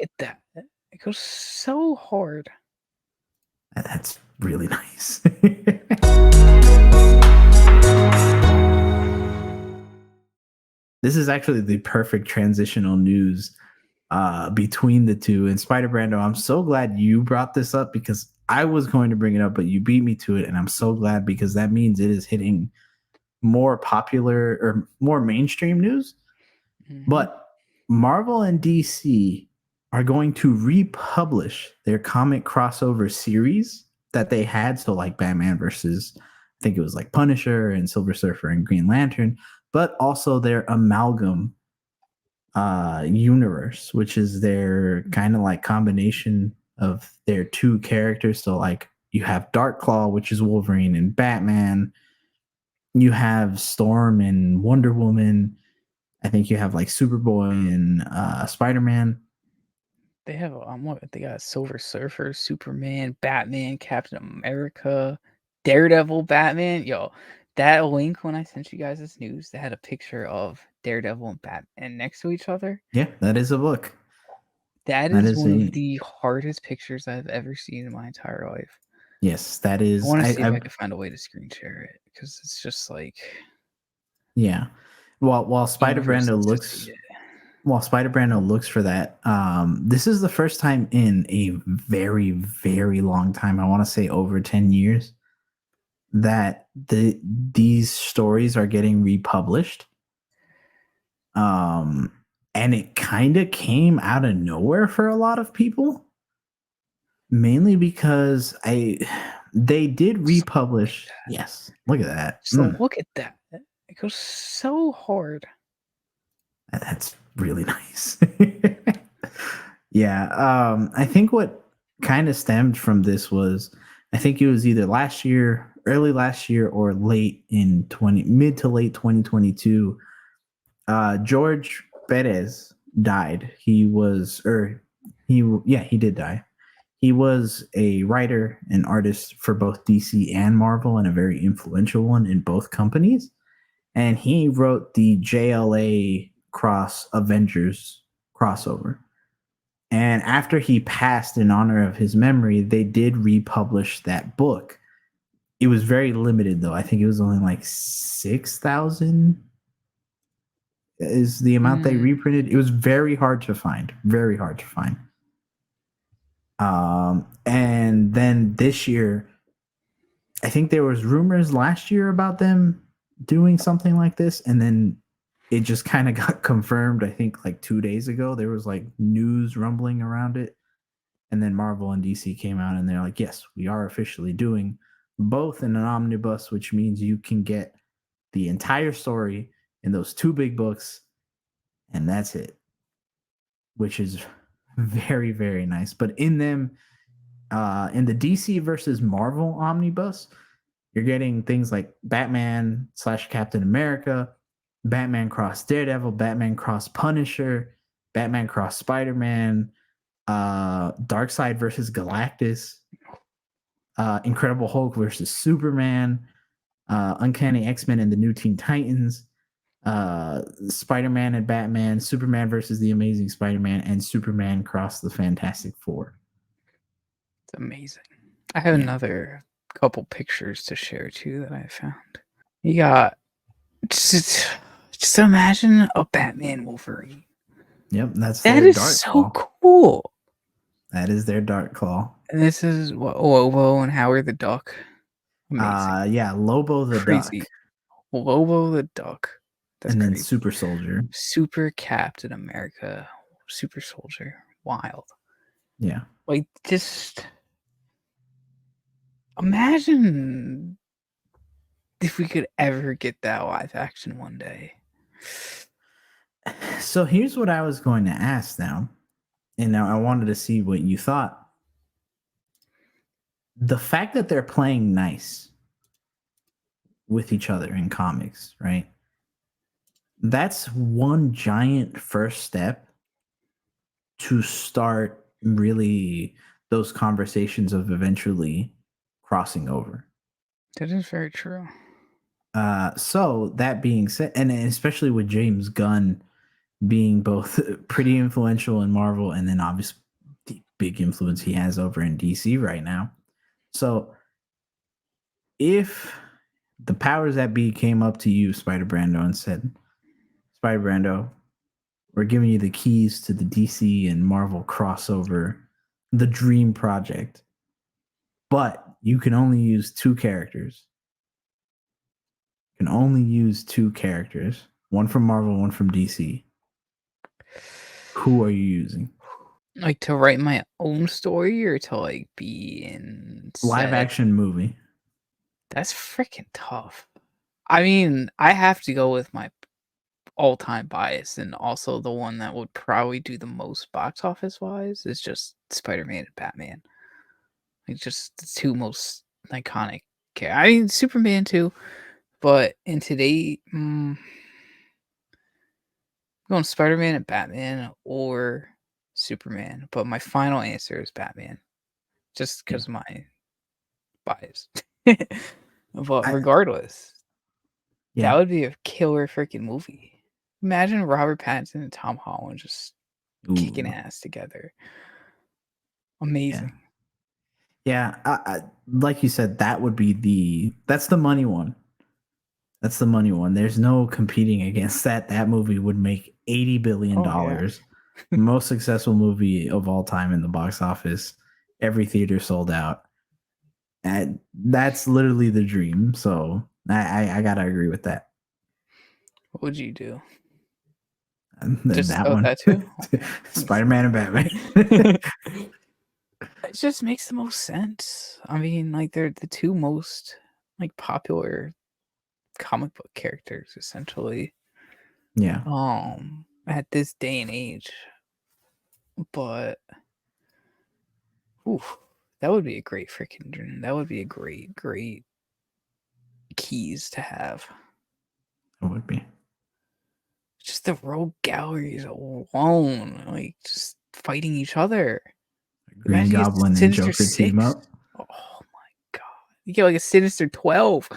look at that. It goes so hard. That's really nice. This is actually the perfect transitional news between the two. And Spider Brando, I'm so glad you brought this up because I was going to bring it up, but you beat me to it. And I'm so glad because that means it is hitting more popular or more mainstream news. But Marvel and DC are going to republish their comic crossover series that they had. So, like Batman versus, I think it was like Punisher and Silver Surfer and Green Lantern, but also their amalgam universe, which is their kind of like combination of their two characters. So, like, you have Dark Claw, which is Wolverine and Batman. You have Storm and Wonder Woman. I think you have like Superboy and Spider-Man. They have what? They got Silver Surfer, Superman, Batman, Captain America, Daredevil, Batman. Yo, that link when I sent you guys this news, they had a picture of Daredevil and Batman next to each other. Yeah, that is a book. That That is is one a of the hardest pictures I've ever seen in my entire life. yes. That I is. want to see if I can find a way to screen share it because it's just like Yeah. While Spider universe Brando needs to looks see it. while Spider Brando looks for that, this is the first time in a very very long time. I want to say over 10 years that these stories are getting republished. And it kind of came out of nowhere for a lot of people, mainly because they did republish. Yes, look at that. So look at that. It goes so hard. That's really nice. Yeah, I think what kind of stemmed from this was I think it was either last year, early last year, or late in mid to late 2022. George Perez died. He did die. He was a writer and artist for both DC and Marvel, and a very influential one in both companies. And he wrote the JLA Cross Avengers crossover. And after he passed, in honor of his memory, they did republish that book. It was very limited, though. I think it was only like 6,000 is the amount they reprinted. It was very hard to find. Very hard to find. And then this year, I think there was rumors last year about them doing something like this, and then it just kind of got confirmed. I think like 2 days ago, there was like news rumbling around it, and then Marvel and DC came out and they're like, "Yes, we are officially doing both in an omnibus, which means you can get the entire story in those two big books, and that's it." Which is very, very nice. But in them, in the DC versus Marvel omnibus, you're getting things like Batman / Captain America, Batman cross Daredevil, Batman cross Punisher, Batman cross Spider-Man, Darkseid versus Galactus, Incredible Hulk versus Superman, Uncanny X-Men and the New Teen Titans, Spider-Man and Batman, Superman versus the Amazing Spider-Man, and Superman cross the Fantastic Four. It's amazing. I have another couple pictures to share too that I found. You got just imagine a Batman Wolverine. Yep, that is Dark so Claw. Cool. That is their Dark Claw. And this is Lobo and Howard the Duck. Amazing. Yeah, Lobo the Crazy. Duck. Lobo the Duck. That's and then crazy. Super Soldier. Super Captain America. Super Soldier. Wild. Yeah. Like, just imagine if we could ever get that live action one day. So here's what I was going to ask now. And now I wanted to see what you thought. The fact that they're playing nice with each other in comics, right? That's one giant first step to start really those conversations of eventually crossing over. That is very true. So that being said, and especially with James Gunn being both pretty influential in Marvel and then obviously the big influence he has over in DC right now. So if the powers that be came up to you, Spider Brando, and said, Spider Brando, we're giving you the keys to the DC and Marvel crossover, the Dream Project, but you can only use two characters. You can only use two characters, one from Marvel, one from DC. Who are you using? Like to write my own story or to like be in Live set? action movie. That's freaking tough. I mean, I have to go with my all-time bias and also the one that would probably do the most box office wise is just Spider-Man and Batman. Like just the two most iconic I mean Superman too, but in today going Spider-Man and Batman or Superman, but my final answer is Batman just Yeah. because my bias. But I, regardless, that yeah. would be a killer freaking movie. Imagine Robert Pattinson and Tom Holland just kicking Ooh. ass together. Yeah. Amazing. Yeah. Like you said, that's the money one. That's the money one. There's no competing against that. That movie would make $80 billion. Oh yeah. Most successful movie of all time in the box office. Every theater sold out. And that's literally the dream. So I gotta agree with that. What would you do? And Just that one, that too? Spider Man and Batman. It just makes the most sense. I mean, like they're the two most like popular comic book characters essentially. Yeah, At this day and age. But oof, that would be a great freaking dream. That would be a great, great keys to have. it would be. Just the rogue galleries alone, like just fighting each other. Green Imagine you get Goblin and Sinister Joker team Six. up. Oh my god. You get like a Sinister 12.